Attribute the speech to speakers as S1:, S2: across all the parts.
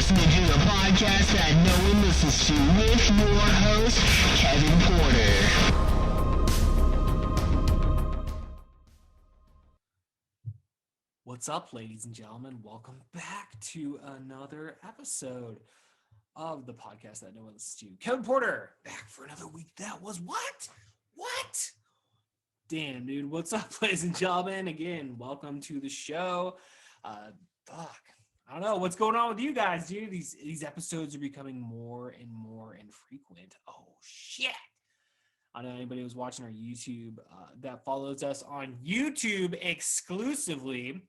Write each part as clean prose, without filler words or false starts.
S1: listening to the podcast that no one listens to with your host, Kevin Porter.
S2: What's up, ladies and gentlemen? Welcome back to another episode of the podcast that no one listens to. Kevin Porter, back for another week. That was what? What? Damn, dude. What's up, ladies and gentlemen? Again, welcome to the show. Fuck. I don't know what's going on with you guys, dude. These episodes are becoming more and more infrequent. Oh shit. I don't know anybody who's watching our YouTube that follows us on YouTube exclusively.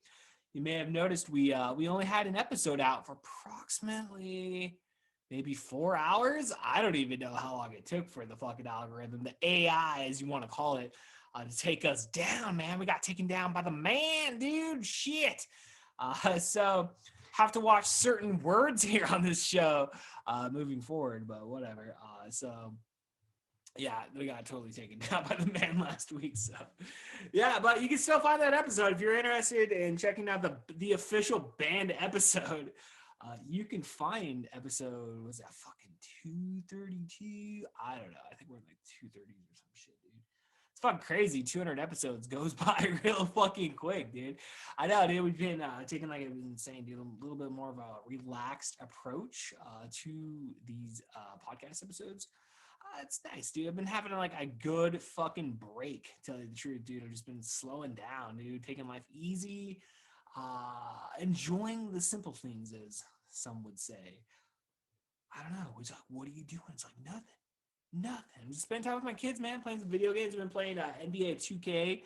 S2: You may have noticed we only had an episode out for approximately maybe 4 hours. I don't even know how long it took for the fucking algorithm, the AI, as you want to call it, to take us down, man. We got taken down by the man, dude. Shit. So have to watch certain words here on this show moving forward, but whatever. Yeah, we got totally taken down by the man last week. So, yeah, but you can still find that episode if you're interested in checking out the official band episode. You can find episode, was that fucking 232? I don't know. I think we're like 230 or some shit, dude. It's fucking crazy. 200 episodes goes by real fucking quick, dude. I know, dude. We've been taking like it was insane, dude. A little bit more of a relaxed approach to these podcast episodes. It's nice, dude. I've been having like a good fucking break, to tell you the truth, dude. I've just been slowing down, dude, taking life easy, enjoying the simple things, as some would say. I don't know. It's like, what are you doing? It's like nothing. I'm just spending time with my kids, man, playing some video games. I've been playing NBA 2K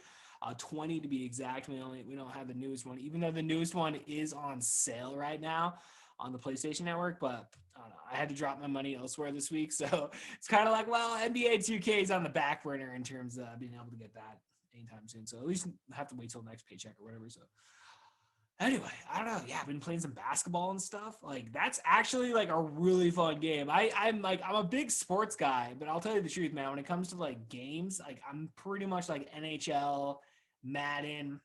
S2: 20 to be exact. We don't have the newest one, even though the newest one is on sale right now on the PlayStation Network, but I don't know. I had to drop my money elsewhere this week, so it's kind of like, well, NBA 2K is on the back burner in terms of being able to get that anytime soon. So at least I have to wait till next paycheck or whatever. So anyway, I don't know. Yeah, I've been playing some basketball and stuff. Like that's actually like a really fun game. I'm a big sports guy, but I'll tell you the truth, man. When it comes to like games, like I'm pretty much like NHL, Madden.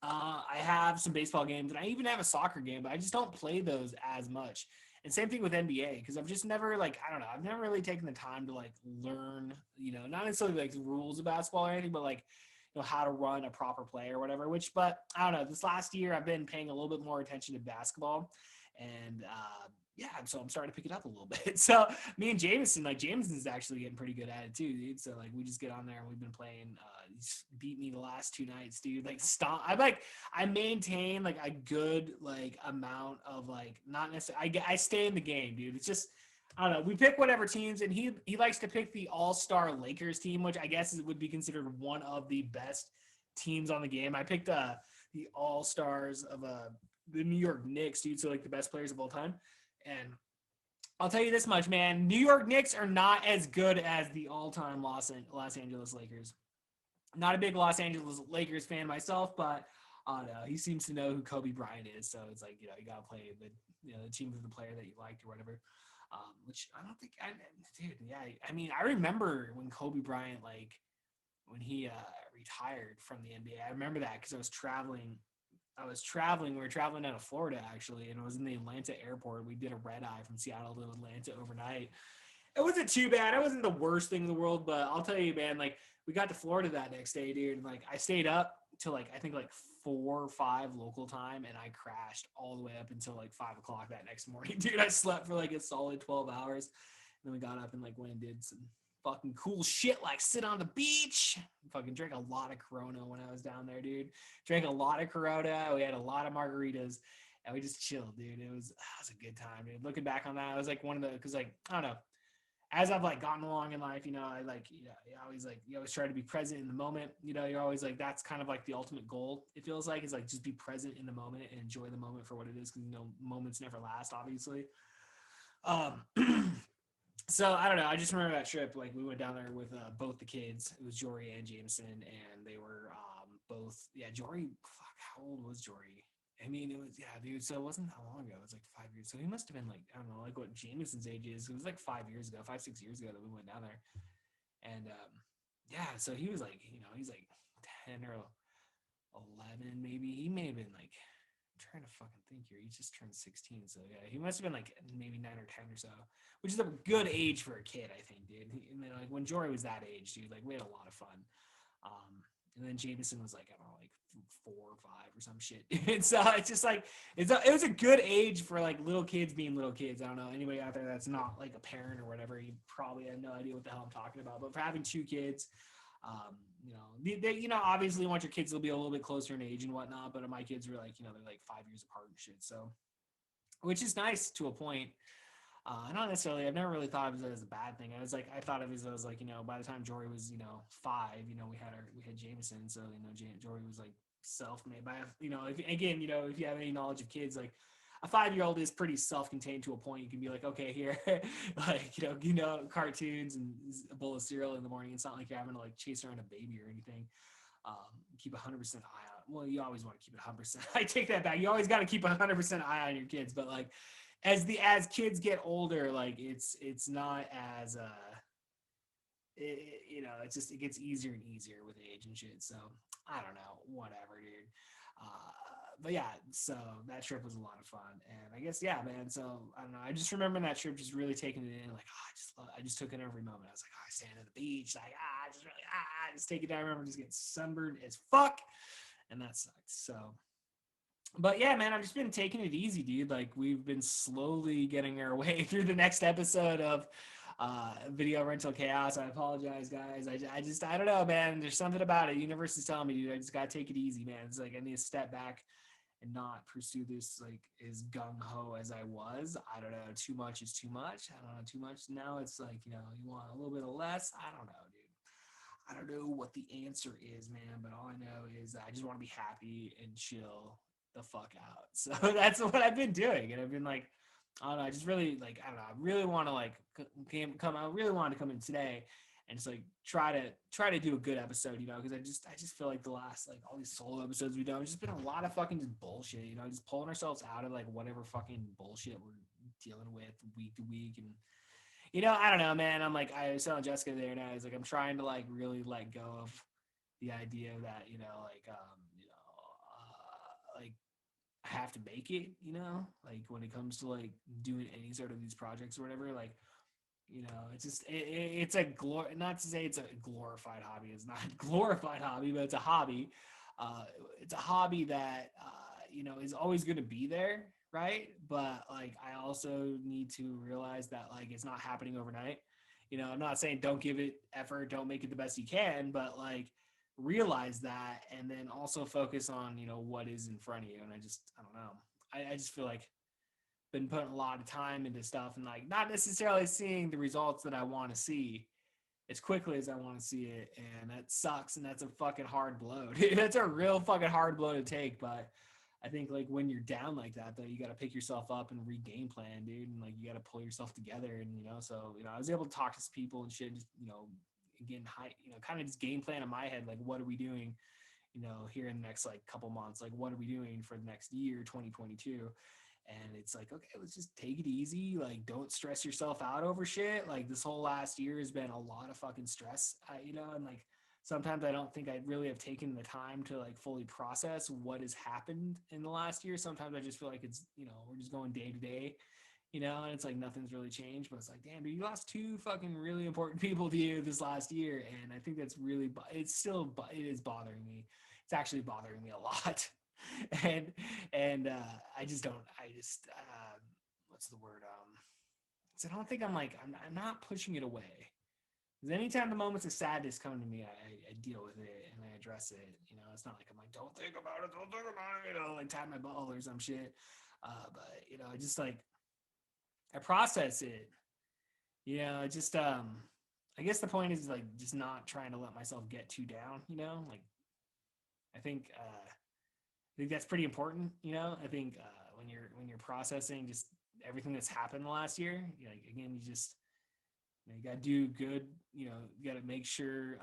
S2: I have some baseball games, and I even have a soccer game, but I just don't play those as much. And same thing with NBA, because I've just never I've never really taken the time to like learn, not necessarily like the rules of basketball or anything, but like, how to run a proper play or whatever. But I don't know. This last year, I've been paying a little bit more attention to basketball, and so I'm starting to pick it up a little bit. So me and Jameson's actually getting pretty good at it too, dude. So like we just get on there and we've been playing. He's beat me the last 2 nights, dude. Like stop. I maintain like a good like amount of like not necessarily. I stay in the game, dude. It's just I don't know. We pick whatever teams, and he likes to pick the All-Star Lakers team, which I guess would be considered one of the best teams on the game. I picked the All-Stars of the New York Knicks, dude. So like the best players of all time. And I'll tell you this much, man. New York Knicks are not as good as the all-time Los Angeles Lakers. Not a big Los Angeles Lakers fan myself, but he seems to know who Kobe Bryant is. So it's like, you got to play the team with the player that you liked or whatever. Which I don't think dude, yeah. I mean, I remember when Kobe Bryant, like when he retired from the NBA. I remember that because I was traveling. We were traveling out of Florida, actually, and it was in the Atlanta airport. We did a red eye from Seattle to Atlanta overnight. It wasn't too bad. It wasn't the worst thing in the world, but I'll tell you, man, like we got to Florida that next day, dude. And like I stayed up till like I think like 4 or 5 local time, and I crashed all the way up until like 5 o'clock that next morning, dude. I slept for like a solid 12 hours. And then we got up and like went and did some fucking cool shit like sit on the beach. Fucking drank a lot of Corona when I was down there, dude. Drank a lot of Corona. We had a lot of margaritas, and we just chilled, dude. It was a good time, dude. Looking back on that, it was like one of the because like I don't know. As I've like gotten along in life, I like you always try to be present in the moment. You're always like that's kind of like the ultimate goal. It feels like is like just be present in the moment and enjoy the moment for what it is because moments never last, obviously. So I don't know. I just remember that trip. Like we went down there with both the kids. It was Jory and Jameson, and they were both. Yeah, Jory. Fuck, how old was Jory? I mean, it was dude. So it wasn't that long ago. It was like 5 years. So he must have been like I don't know, like what Jameson's age is. It was like 5 years ago, 5-6 years ago that we went down there, and so he was like, he's like 10 or 11, maybe. He may have been like. I'm trying to fucking think here. He just turned 16, so yeah, he must have been like maybe 9 or 10 or so, which is a good age for a kid, I think, dude. And then like when Jory was that age, dude, like we had a lot of fun. And then Jameson was like, I don't know, like 4 or 5 or some shit. And so it's just like it was a good age for like little kids being little kids. I don't know anybody out there that's not like a parent or whatever. You probably have no idea what the hell I'm talking about. But for having 2 kids, obviously you want your kids to be a little bit closer in age and whatnot. But my kids were like, they're like 5 years apart and shit. So, which is nice to a point. Not necessarily. I've never really thought of it as a bad thing. I thought of it as like, by the time Jory was, 5, we had Jameson. So, Jory was like self-made by, if you have any knowledge of kids, like a 5-year-old is pretty self-contained to a point. You can be like, okay, here, like, cartoons and a bowl of cereal in the morning. It's not like you're having to like chase around a baby or anything. Keep 100% eye out. Well, you always want to keep it 100%. I take that back. You always got to keep 100% eye on your kids, but like, as kids get older, like it's not as it gets easier and easier with age and shit. So I don't know, whatever, dude. But yeah, so that trip was a lot of fun, and I guess man. So I don't know. I just remember that trip, just really taking it in, like I just took in every moment. I was like, I stand at the beach, like I just take it down. I remember just getting sunburned as fuck, and that sucked. So. But yeah, man, I've just been taking it easy, dude. Like we've been slowly getting our way through the next episode of Video Rental Chaos. I apologize, guys. I don't know, man. There's something about it. The universe is telling me, dude, I just gotta take it easy, man. It's like I need to step back and not pursue this like as gung ho as I was. I don't know. Too much is too much. I don't know. Too much now. It's like you want a little bit of less. I don't know, dude. I don't know what the answer is, man. But all I know is I just want to be happy and chill the fuck out. So that's what I've been doing, and I've been like, I don't know, I just really like, I don't know, I really want to like I really wanted to come in today and just like try to do a good episode, because I just feel like the last like all these solo episodes we've done, it's just been a lot of fucking just bullshit, just pulling ourselves out of like whatever fucking bullshit we're dealing with week to week. And I don't know, man. I'm like, I was telling Jessica there and I was like, I'm trying to like really let go of the idea that like I have to make it, like when it comes to like doing any sort of these projects or whatever, like, it's just, it's a not to say it's a glorified hobby. It's not a glorified hobby, but it's a hobby. It's a hobby that, is always going to be there. Right. But like, I also need to realize that like, it's not happening overnight. I'm not saying don't give it effort, don't make it the best you can, but like, realize that and then also focus on what is in front of you. And I don't know, I just feel like been putting a lot of time into stuff and like not necessarily seeing the results that I want to see as quickly as I want to see it, and that sucks, and that's a fucking hard blow, dude. That's a real fucking hard blow to take. But I think like when you're down like that, though, you got to pick yourself up and regain plan, dude, and like you got to pull yourself together. And so I was able to talk to some people and shit, and just again, kind of just game plan in my head, like what are we doing, here in the next like couple months, like what are we doing for the next year, 2022. And it's like, okay, let's just take it easy. Like, don't stress yourself out over shit. Like this whole last year has been a lot of fucking stress, and like sometimes I don't think I really have taken the time to like fully process what has happened in the last year. Sometimes I just feel like it's, we're just going day to day, and it's like nothing's really changed, but it's like, damn, dude, you lost 2 fucking really important people to you this last year. And I think that's really, it is bothering me. It's actually bothering me a lot. and what's the word? So I don't think I'm not pushing it away. Because anytime the moments of sadness come to me, I deal with it and I address it. It's not like I'm like, don't think about it, like tie my ball or some shit. But I just like, I process it. I just I guess the point is like just not trying to let myself get too down. Like I think that's pretty important. I think when you're processing just everything that's happened the last year, like again, you just you got to do good. You got to make sure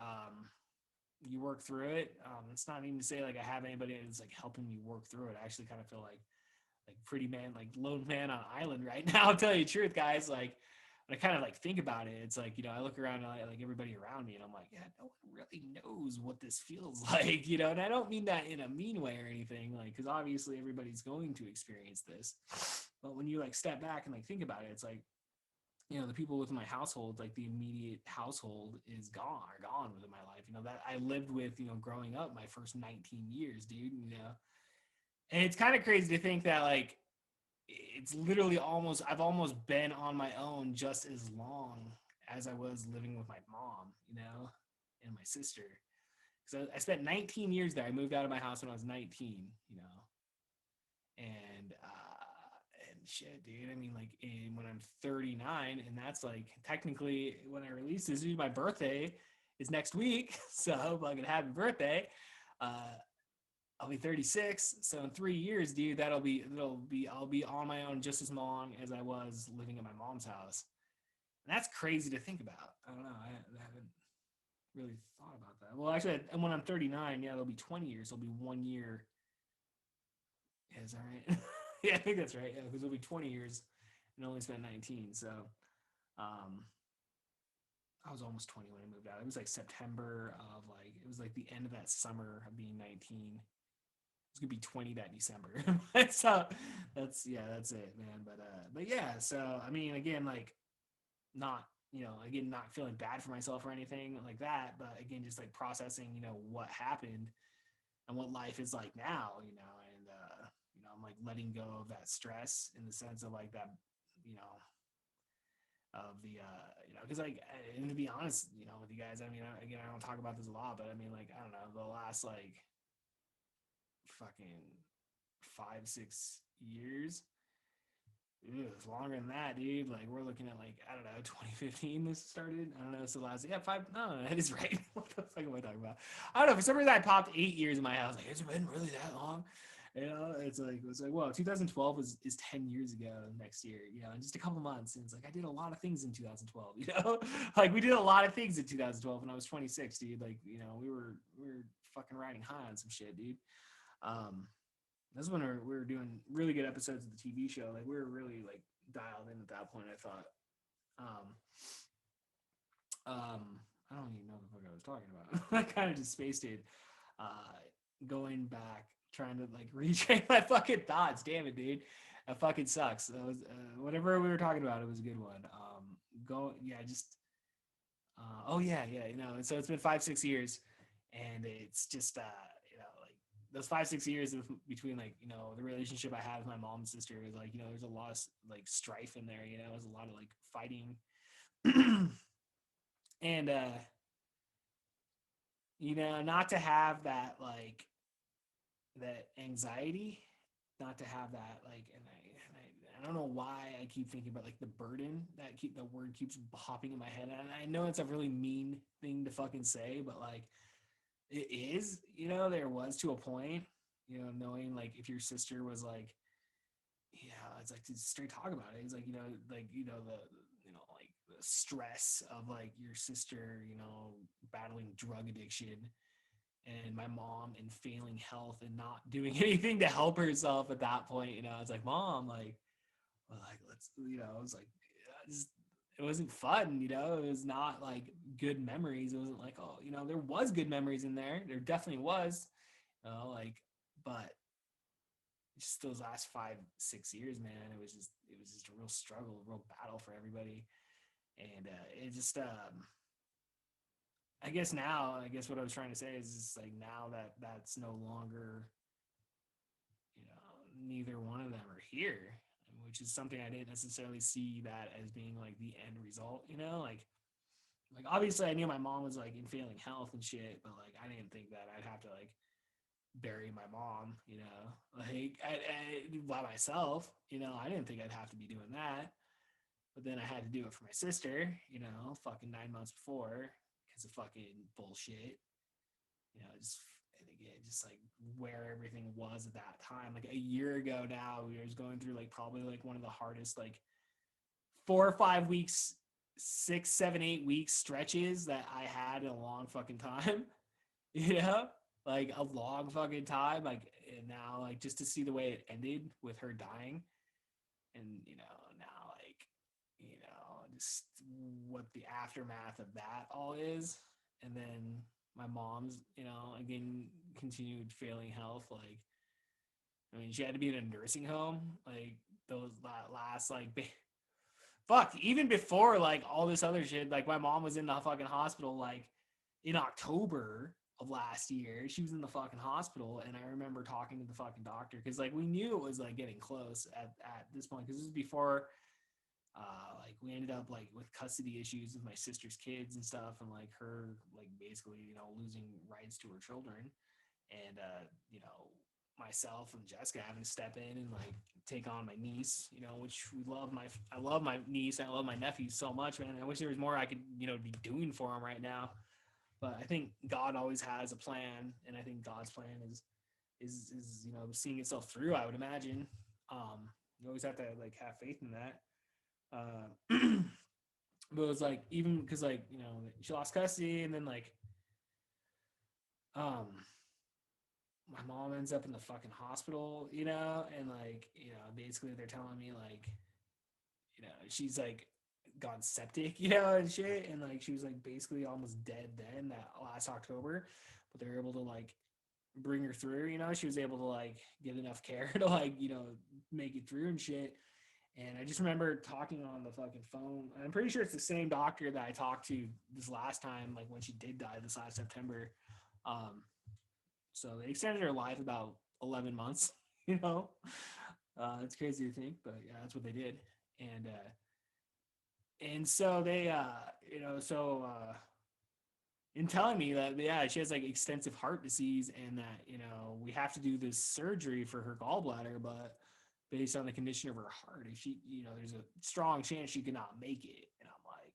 S2: you work through it. It's not even to say like I have anybody that's like helping me work through it. I actually kind of feel like pretty man, like lone man on an island right now. I'll tell you the truth, guys. Like when I kind of like think about it, it's like, I look around and like everybody around me and I'm like, yeah, no one really knows what this feels like, and I don't mean that in a mean way or anything, like, because obviously everybody's going to experience this. But when you like step back and like think about it, it's like, the people within my household, like the immediate household is gone within my life, that I lived with, growing up my first 19 years, dude, and it's kind of crazy to think that like it's literally I've almost been on my own just as long as I was living with my mom, and my sister. So I spent 19 years there. I moved out of my house when I was 19, and shit, dude. I mean, like when I'm 39, and that's like technically when I release this, my birthday is next week. So fucking happy birthday. I'll be 36, so in 3 years, dude, I'll be on my own just as long as I was living at my mom's house. And that's crazy to think about. I don't know. I haven't really thought about that. Well, actually, and when I'm 39, yeah, it'll be 20 years. It'll be 1 year. Yeah, is that right? Yeah, I think that's right. Yeah, because it'll be 20 years and only spent 19. So, I was almost 20 when I moved out. It was like September of it was like the end of that summer of being 19. It's gonna be 20 that December. So that's it, man. But yeah, so I mean, again, like not, not feeling bad for myself or anything like that, but again, just like processing, what happened and what life is like now, and I'm like letting go of that stress in the sense of like that, of the because like, and to be honest, with you guys, I mean, again, I don't talk about this a lot, but I mean, like, I don't know, the last like fucking 5-6 years. It's longer than that, dude. Like we're looking at like, I don't know, 2015 this started. I don't know. So last, yeah, five. No, that is right. What the fuck am I talking about? I don't know. For some reason, I popped 8 years in my house. Like, has it been really that long? It's like well, 2012 is 10 years ago next year. In just a couple months, and it's like I did a lot of things in 2012. Like we did a lot of things in 2012 when I was 26, dude. Like we were fucking riding high on some shit, dude. This is when we were doing really good episodes of the TV show. Like we were really like dialed in at that point. I thought, I don't even know the fuck I was talking about. I kind of just spaced it. Going back, trying to like retrain my fucking thoughts. Damn it, dude. That fucking sucks. That was whatever we were talking about. It was a good one. Oh yeah. So it's been 5-6 years, and it's just those 5-6 years between like the relationship I had with my mom and sister is like there's a lot of like strife in there. There's a lot of like fighting, and not to have that like that anxiety, not to have that like, and I don't know why I keep thinking about like the burden the word keeps popping in my head, and I know it's a really mean thing to fucking say, but like. It is, there was to a point, knowing like if your sister was like, it's like to straight talk about it. It's like, like, like the stress of like your sister, battling drug addiction and my mom in failing health and not doing anything to help herself at that point. It's like, mom, like, well, like, let's, it was like, it wasn't fun, it was not like good memories. It wasn't like, oh, there was good memories in there. There definitely was, like, but just those last 5-6 years, man, it was just a real struggle, a real battle for everybody. And it just, I guess what I was trying to say is just like now that that's no longer, neither one of them are here, which is something I didn't necessarily see that as being like the end result, like obviously I knew my mom was like in failing health and shit, but like I didn't think that I'd have to like bury my mom, like by myself, I didn't think I'd have to be doing that, but then I had to do it for my sister, fucking 9 months before because of fucking bullshit, just. And again, just like where everything was at that time, like a year ago now, we was going through like probably like one of the hardest like 4 or 5 weeks, 6, 7, 8 weeks stretches that I had in a long fucking time, like a long fucking time. Like, and now like just to see the way it ended with her dying, and now like what the aftermath of that all is. And then my mom's, again, continued failing health. Like, I mean, she had to be in a nursing home, like those last, like, fuck, even before like all this other shit. Like, my mom was in the fucking hospital, like, in October of last year. She was in the fucking hospital, and I remember talking to the fucking doctor because, like, we knew it was like getting close at this point, because this was before like we ended up like with custody issues with my sister's kids and stuff, and like her like basically losing rights to her children, and myself and Jessica having to step in and like take on my niece, which I love my niece, I love my nephew so much, man. I wish there was more I could be doing for them right now, but I think God always has a plan, and I think God's plan is seeing itself through, I would imagine. You always have to like have faith in that. But it was like, even because like she lost custody, and then like my mom ends up in the fucking hospital, and like basically they're telling me like she's like gone septic, and shit, and like she was like basically almost dead then that last October, but they were able to like bring her through. She was able to like get enough care to like make it through and shit. And I just remember talking on the fucking phone. I'm pretty sure it's the same doctor that I talked to this last time, like when she did die this last September. So they extended her life about 11 months, It's crazy to think, but yeah, that's what they did. And so they, in telling me that, yeah, she has like extensive heart disease, and that, we have to do this surgery for her gallbladder, but based on the condition of her heart, if she, there's a strong chance she could not make it. And I'm like,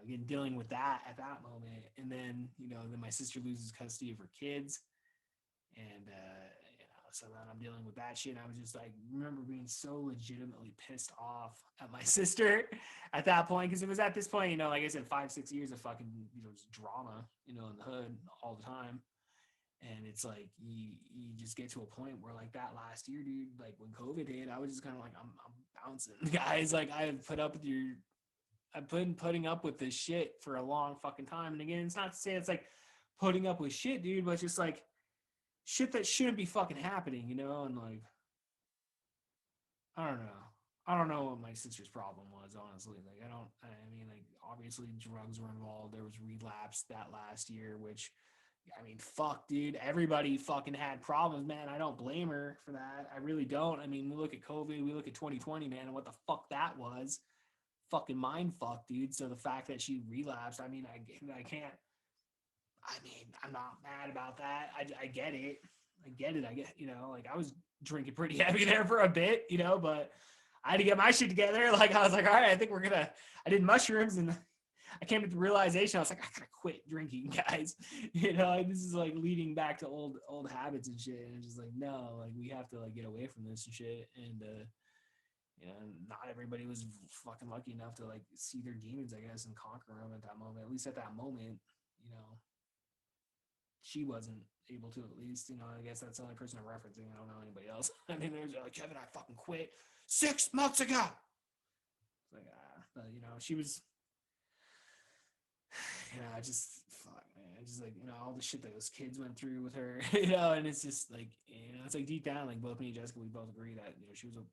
S2: again, dealing with that at that moment. And then, then my sister loses custody of her kids. And, so then I'm dealing with that shit. And I was just like, remember being so legitimately pissed off at my sister at that point. Cause it was at this point, like I said, 5-6 years of fucking, just drama, in the hood all the time. And it's like you just get to a point where like that last year, dude, like when COVID hit, I was just kind of like, I'm bouncing, guys. Like I've been putting up with this shit for a long fucking time. And again, it's not to say it's like putting up with shit, dude, but just like shit that shouldn't be fucking happening, and like I don't know what my sister's problem was, honestly. Like I mean, like obviously drugs were involved. There was relapse that last year, which, I mean, fuck, dude. Everybody fucking had problems, man. I don't blame her for that. I really don't. I mean, we look at COVID, we look at 2020, man, and what the fuck that was. Fucking mind fuck, dude. So the fact that she relapsed, I mean, I can't. I mean, I'm not mad about that. I get it. I get, like I was drinking pretty heavy there for a bit, but I had to get my shit together. Like I was like, all right, I did mushrooms, and I came to the realization, I was like, I gotta quit drinking, guys. This is like leading back to old habits and shit. And it's just like, no, like we have to like get away from this and shit. And not everybody was fucking lucky enough to like see their demons, I guess, and conquer them at that moment. At least at that moment, she wasn't able to, at least. I guess that's the only person I'm referencing. I don't know anybody else. I mean, there's like, Kevin, I fucking quit 6 months ago. It's like, but she was. I just fuck, man. Just like all the shit that those kids went through with her, and it's just like it's like deep down, like both me and Jessica, we both agree that she was a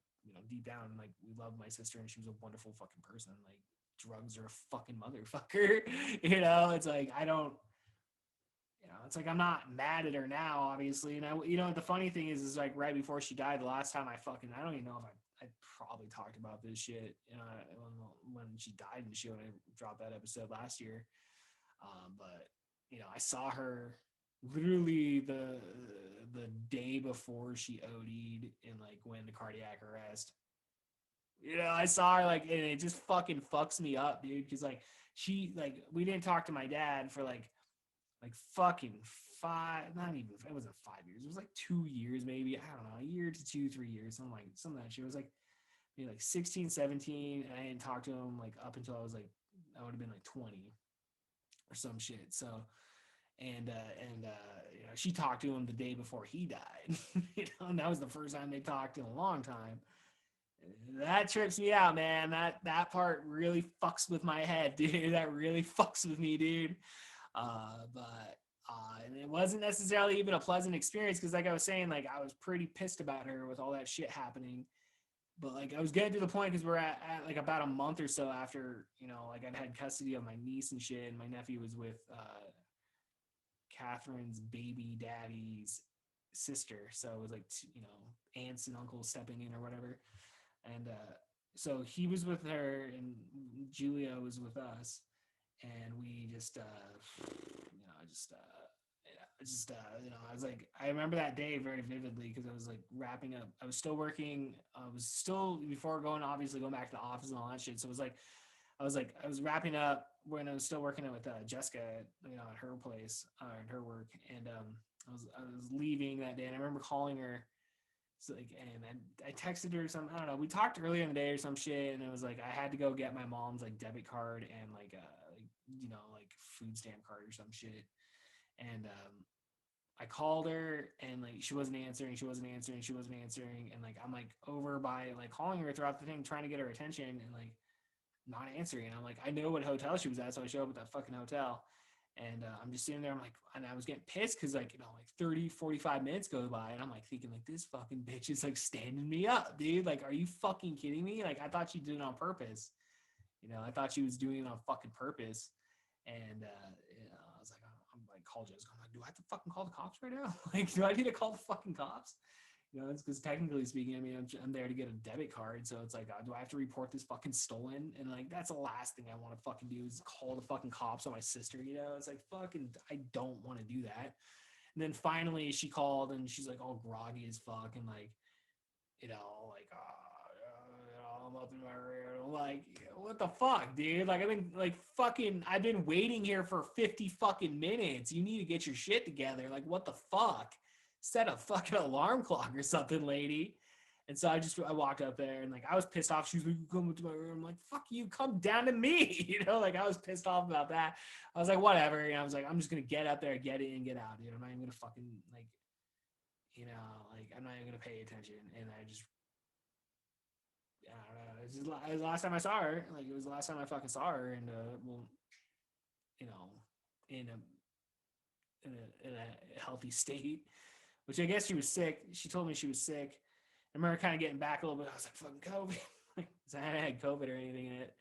S2: deep down, like we loved my sister, and she was a wonderful fucking person. Like drugs are a fucking motherfucker, It's like I don't, it's like I'm not mad at her now, obviously, and the funny thing is like right before she died, the last time I don't even know if I probably talked about this shit, when she died and shit, when I dropped that episode last year. But I saw her literally the day before she OD'd and like went into cardiac arrest. I saw her like, and it just fucking fucks me up, dude. Because like we didn't talk to my dad for like fucking not even, it wasn't 5 years. It was like 2 years, maybe. I don't know, a year to 2-3 years, something of that shit. It was like maybe like 16, 17, and I didn't talk to him like up until I would have been like 20 or some shit. So, and she talked to him the day before he died, and that was the first time they talked in a long time. That trips me out, man. That part really fucks with my head, dude. That really fucks with me, dude. But and it wasn't necessarily even a pleasant experience because, like I was saying, like I was pretty pissed about her with all that shit happening. But like I was getting to the point because we're at like about a month or so after, like I'd had custody of my niece and shit, and my nephew was with Catherine's baby daddy's sister. So it was like, aunts and uncles stepping in or whatever. And so he was with her, and Julia was with us, and we just, I was like, I remember that day very vividly because I was like wrapping up. I was still working. I was still before obviously going back to the office and all that shit. So it was like, I was wrapping up when I was still working with Jessica, at her place or at her work, and I was leaving that day, and I remember calling her. So like, and I texted her something. I don't know. We talked earlier in the day or some shit, and it was like I had to go get my mom's like debit card and like food stamp card or some shit. And I called her, and like she wasn't answering, and like I'm like over by like calling her throughout the thing, trying to get her attention, and like not answering. And I'm like, I know what hotel she was at, so I show up at that fucking hotel. And I'm just sitting there, I'm like, and I was getting pissed because like, like 30, 45 minutes go by, and I'm like thinking like, this fucking bitch is like standing me up, dude. Like, are you fucking kidding me? Like, I thought she did it on purpose. I thought she was doing it on fucking purpose. And I was like, I'm like, call Jessica. I'm like, do I have to fucking call the cops right now? Like, do I need to call the fucking cops? It's because technically speaking, I mean, I'm there to get a debit card. So it's like, do I have to report this fucking stolen? And like, that's the last thing I want to fucking do is call the fucking cops on my sister, It's like, fucking, I don't want to do that. And then finally she called, and she's like all groggy as fuck. And like, like, I'm up in my rear. I'm like, what the fuck, dude? Like, I've been waiting here for 50 fucking minutes. You need to get your shit together. Like, what the fuck? Set a fucking alarm clock or something, lady. And so I walked up there, and like I was pissed off. She was like, come into my room. I'm like, fuck you, come down to me. Like I was pissed off about that. I was like, whatever. I was like, I'm just gonna get up there, get in, and get out, dude. I'm not even gonna fucking like, like I'm not even gonna pay attention. And I just, I don't know. It was the last time I saw her. Like it was the last time I fucking saw her, and well, you know, in a healthy state, which I guess she was sick. She told me she was sick. I remember kind of getting back a little bit. I was like, fucking COVID. Because I hadn't had COVID or anything in it.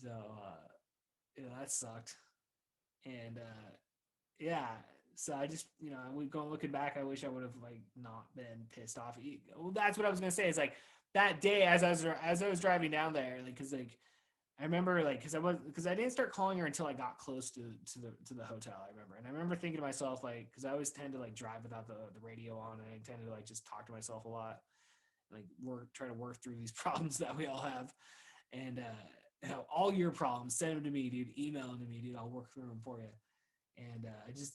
S2: So, that sucked. And, yeah. So I just, we go looking back, I wish I would have like not been pissed off. Well, that's what I was going to say. Is like that day as I was driving down there, like, cause like, I remember like because I didn't start calling her until I got close to the hotel. I remember, and I remember thinking to myself like because I always tend to like drive without the radio on, and I tend to like just talk to myself a lot, like try to work through these problems that we all have, and all your problems, send them to me, dude. Email them to me, dude. I'll work through them for you. And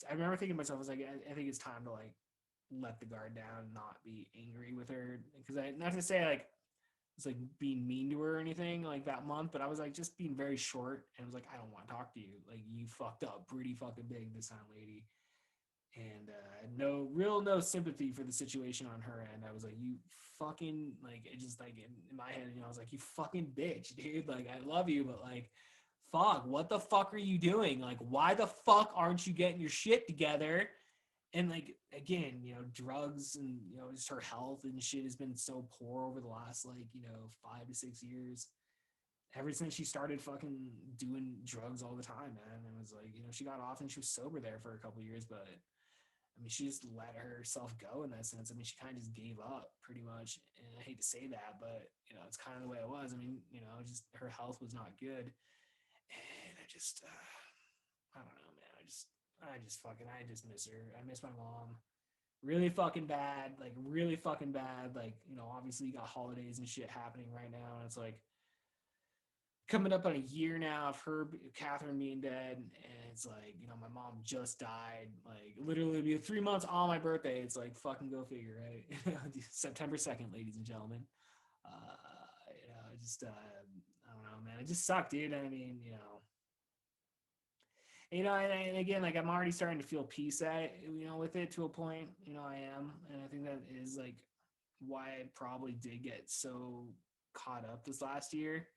S2: I remember thinking to myself, I was like, I think it's time to like let the guard down and not be angry with her because not to say like it's like being mean to her or anything like that month, but I was like just being very short and I was like, I don't want to talk to you. Like you fucked up pretty fucking big this time, lady. And no sympathy for the situation on her end. I was like, you fucking like it just like in my head, I was like, you fucking bitch, dude. Like I love you, but like fuck, what the fuck are you doing? Like, why the fuck aren't you getting your shit together? And like again, drugs and just her health and shit has been so poor over the last like 5 to 6 years. Ever since she started fucking doing drugs all the time, man. And it was like she got off and she was sober there for a couple of years, but I mean she just let herself go in that sense. I mean she kind of just gave up pretty much, and I hate to say that, but it's kind of the way it was. I mean just her health was not good, and I just I don't know, man. I just miss her. I miss my mom really fucking bad, like really fucking bad. Like, obviously you got holidays and shit happening right now. And it's like coming up on a year now of Catherine being dead. And it's like, my mom just died. Like literally be 3 months on my birthday. It's like fucking go figure, right? September 2nd, ladies and gentlemen. I don't know, man. It just sucked, dude. I mean, and again, like I'm already starting to feel peace with it to a point. I am, and I think that is like why I probably did get so caught up this last year.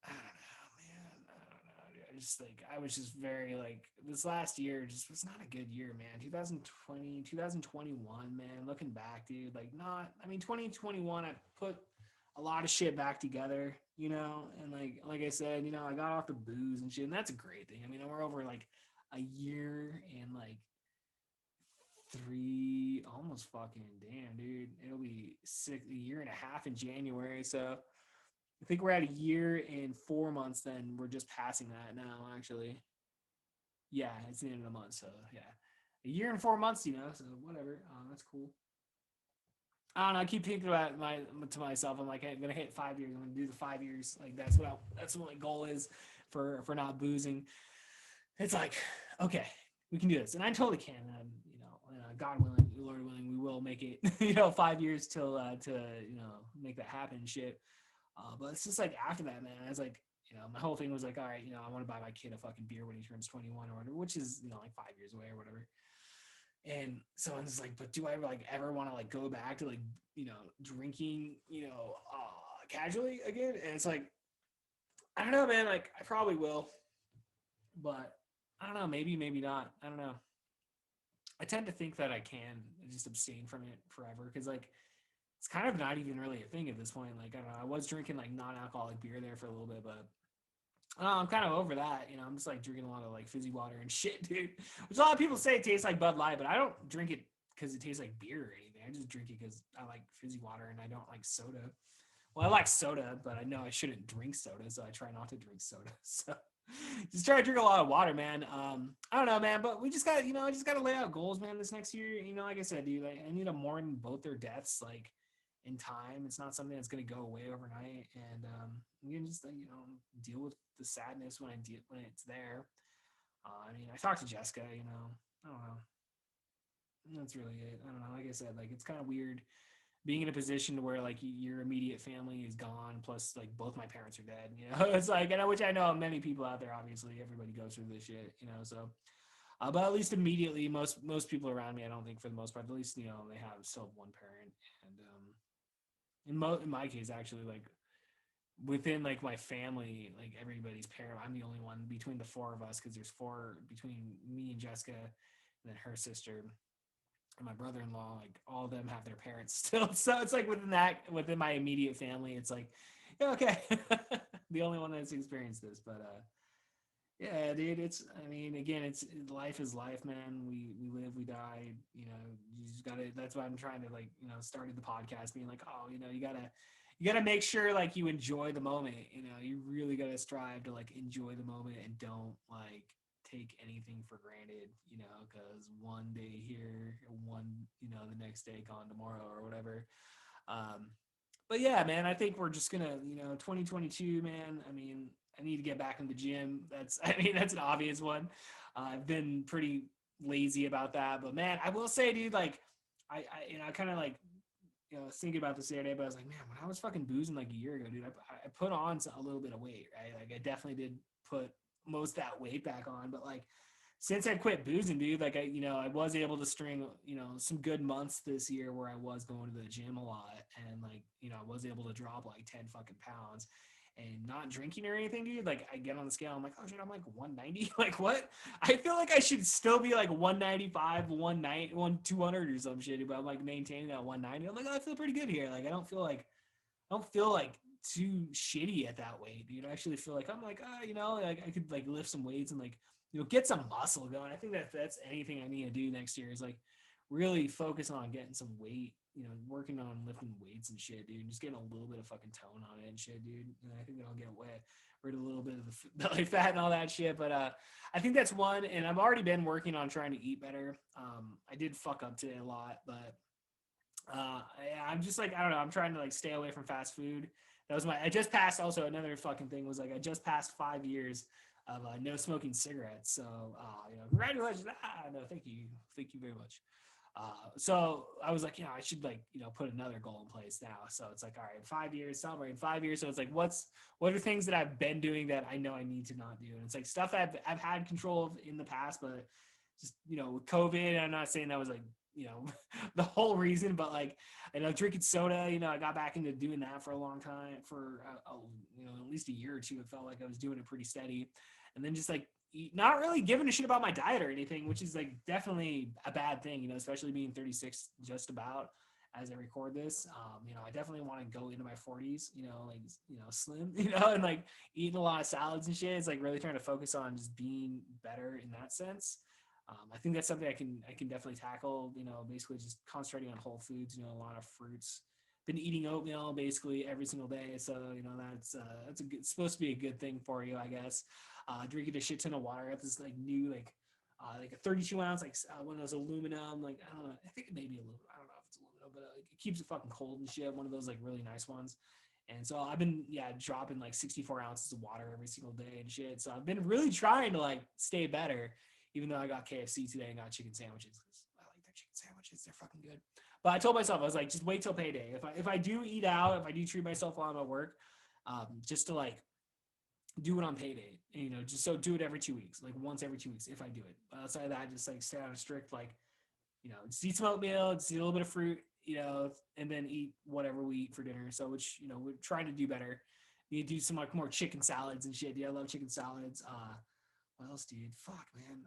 S2: I don't know, man. I don't know, dude. I just like I was just very like this last year just was not a good year, man. 2020, 2021, man. Looking back, dude, like not. I mean, 2021, I put a lot of shit back together, and like I said, I got off the booze and shit, and that's a great thing. I mean, we're over like a year and like three, almost fucking damn, dude. It'll be a year and a half in January, so I think we're at a year and 4 months. Then we're just passing that now, actually. Yeah, it's the end of the month, so yeah, a year and 4 months, so whatever. That's cool. I don't know. I keep thinking about to myself. I'm like, hey, I'm gonna hit 5 years. I'm gonna do the 5 years. Like that's what my goal is for not boozing. It's like, okay, we can do this, and I totally can. God willing, Lord willing, we will make it. 5 years till to make that happen. And shit. But it's just like after that, man. I was like, my whole thing was like, all right, I want to buy my kid a fucking beer when he turns 21 or whatever, which is like 5 years away or whatever. And so I'm just like, but do I like ever want to like go back to like drinking casually again? And it's like, I don't know, man. Like I probably will, but I don't know. Maybe not. I don't know. I tend to think that I can just abstain from it forever because like it's kind of not even really a thing at this point. Like I don't know. I was drinking like non-alcoholic beer there for a little bit, but I'm kind of over that. I'm just like drinking a lot of like fizzy water and shit, dude. Which a lot of people say it tastes like Bud Light, but I don't drink it because it tastes like beer or anything. I just drink it because I like fizzy water and I don't like soda. Well, I like soda, but I know I shouldn't drink soda, so I try not to drink soda. So just try to drink a lot of water, man. I don't know, man, but we just got, I just got to lay out goals, man, this next year. Like I said, dude, I need to mourn both their deaths, like in time. It's not something that's going to go away overnight, and you can just deal with the sadness when it's there. I mean, I talked to Jessica. I don't know. That's really it. I don't know. Like I said, like it's kind of weird being in a position where like your immediate family is gone, plus like both my parents are dead. It's like, which I know many people out there. Obviously, everybody goes through this shit. So. But at least immediately, most people around me, I don't think for the most part, at least they have still one parent, and in my case, actually, like within like my family, like everybody's parent, I'm the only one between the four of us because there's four between me and Jessica, and then her sister and my brother-in-law. Like all of them have their parents still, so it's like within my immediate family, it's like, yeah, okay, the only one that's experienced this, but yeah, dude, I mean, again, it's life is life, man. We live, we die, you just gotta, that's why I'm trying to like, started the podcast being like, oh, you gotta make sure like you enjoy the moment, you really gotta strive to like enjoy the moment and don't like take anything for granted, because one day here, the next day gone tomorrow or whatever. But yeah, man, I think we're just gonna, 2022, man. I mean, I need to get back in the gym. That's an obvious one. I've been pretty lazy about that, but man, I will say, dude, like, I kind of like, I was thinking about this the other day, but I was like, man, when I was fucking boozing like a year ago, dude, I put on a little bit of weight, right? Like, I definitely did put most of that weight back on, but like, since I quit boozing, dude, like I was able to string, some good months this year where I was going to the gym a lot, and like, I was able to drop like 10 fucking pounds and not drinking or anything, dude. Like I get on the scale, I'm like, oh shit, I'm like 190. Like what? I feel like I should still be like 195, 190, 200 or some shit, but I'm like maintaining that 190. I'm like, oh, I feel pretty good here. Like I don't feel like too shitty at that weight, dude. I actually feel like I'm like, like I could like lift some weights and like, get some muscle going. I think that's anything I need to do next year is like really focus on getting some weight, working on lifting weights and shit, dude. Just getting a little bit of fucking tone on it and shit, dude. And I think that'll get rid of a little bit of the belly fat and all that shit. But I think that's one. And I've already been working on trying to eat better. I did fuck up today a lot, but I'm just like, I don't know. I'm trying to like stay away from fast food. I just passed also another fucking thing was like, I just passed 5 years of no smoking cigarettes. So, congratulations. No, thank you. Thank you very much. So I was like, I should like, put another goal in place now. So it's like, all right, 5 years, celebrating 5 years. So it's like, what are things that I've been doing that I know I need to not do? And it's like stuff I've had control of in the past, but just, with COVID, I'm not saying that was like, the whole reason, but like, drinking soda, I got back into doing that for a long time, for, at least a year or two. It felt like I was doing it pretty steady. And then just like, not really giving a shit about my diet or anything, which is like definitely a bad thing, especially being 36 just about as I record this. I definitely want to go into my 40s, slim, and like eating a lot of salads and shit. It's like really trying to focus on just being better in that sense. I think that's something I can definitely tackle, basically just concentrating on whole foods, a lot of fruits. Been eating oatmeal basically every single day. So, that's supposed to be a good thing for you, I guess. Drinking a shit ton of water. I got this like new, like a 32 ounce, like one of those aluminum, like, I don't know, I think it may be aluminum. I don't know if it's aluminum, but it keeps it fucking cold and shit. One of those like really nice ones. And so I've been, dropping like 64 ounces of water every single day and shit. So I've been really trying to like stay better, even though I got KFC today and got chicken sandwiches. I like their chicken sandwiches. They're fucking good. But I told myself, I was like, just wait till payday. If I do eat out, if I do treat myself while I'm at work, just to like do it on payday, just so do it every 2 weeks, like once every 2 weeks if I do it. But outside of that, just like stay on a strict, like, just eat some oatmeal, just eat a little bit of fruit, and then eat whatever we eat for dinner. So, which, we're trying to do better. You do some like more chicken salads and shit. I love chicken salads. What else, dude? Fuck, man.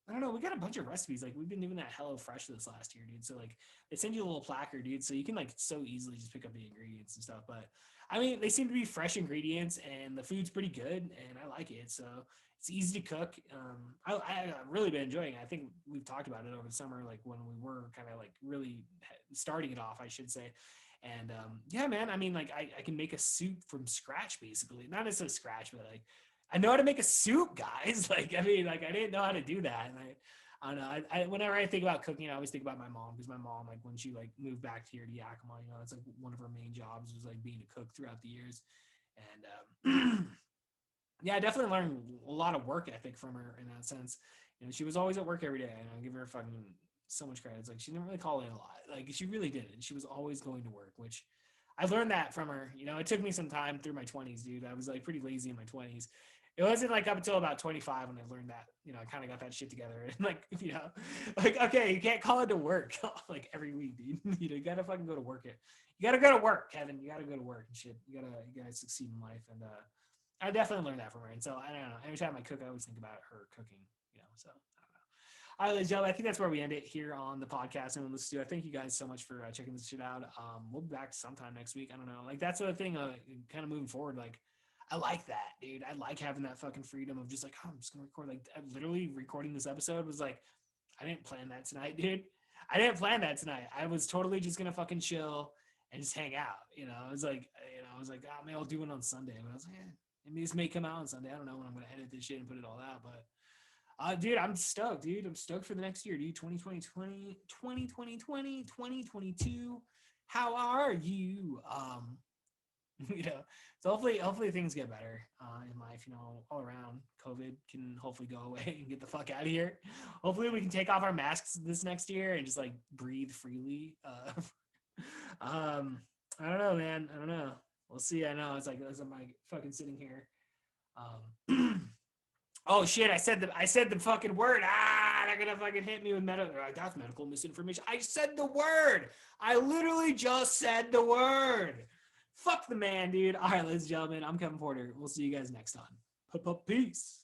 S2: I don't know. We got a bunch of recipes. Like, we've been doing that HelloFresh this last year, dude. So, like, they send you a little placard, dude. So you can, like, so easily just pick up the ingredients and stuff. But, I mean, they seem to be fresh ingredients, and the food's pretty good, and I like it. So, it's easy to cook. I've really been enjoying it. I think we've talked about it over the summer, like, when we were kind of, like, really starting it off, I should say. And, yeah, man, I mean, like, I can make a soup from scratch, basically. Not necessarily scratch, but, like, I know how to make a soup, guys. Like, I mean, like, I didn't know how to do that. And I don't know. I whenever I think about cooking, I always think about my mom, because my mom, like, when she like moved back here to Yakima, it's like one of her main jobs was like being a cook throughout the years. And yeah, I definitely learned a lot of work ethic from her in that sense. She was always at work every day, and I give her fucking so much credit. It's like she didn't really call in a lot. Like, she really didn't. She was always going to work, which I learned that from her. It took me some time through my 20s, dude. I was like pretty lazy in my 20s. It wasn't like up until about 25 when I learned that, I kind of got that shit together. And like, like, okay, you can't call it to work like every week, dude. You gotta fucking go to work. You gotta go to work, Kevin. You gotta go to work and shit. You gotta succeed in life. And I definitely learned that from her. And so I don't know. Every time I cook, I always think about her cooking, so I don't know. All right, ladies and gentlemen, I think that's where we end it here on the podcast. And let's do it. Thank you guys so much for checking this shit out. We'll be back sometime next week. I don't know. Like, that's the thing, kind of moving forward. Like, I like that, dude. I like having that fucking freedom of just like, I'm just gonna record. Like, literally recording this episode was like, I didn't plan that tonight, dude. I didn't plan that tonight. I was totally just gonna fucking chill and just hang out. I was like, oh, maybe I'll do it on Sunday. But I was like, maybe this may come out on Sunday. I don't know when I'm gonna edit this shit and put it all out. But dude, I'm stoked, dude. I'm stoked for the next year, dude. 2020, 2022. How are you? So hopefully things get better in life, all around. COVID can hopefully go away and get the fuck out of here. Hopefully we can take off our masks this next year and just like breathe freely. I don't know, man. I don't know. We'll see. I know it's like, as I'm like fucking sitting here. Oh shit, I said the fucking word. They're gonna fucking hit me with that's medical misinformation. I said the word. I literally just said the word. Fuck the man, dude. All right, ladies and gentlemen, I'm Kevin Porter. We'll see you guys next time. Peace.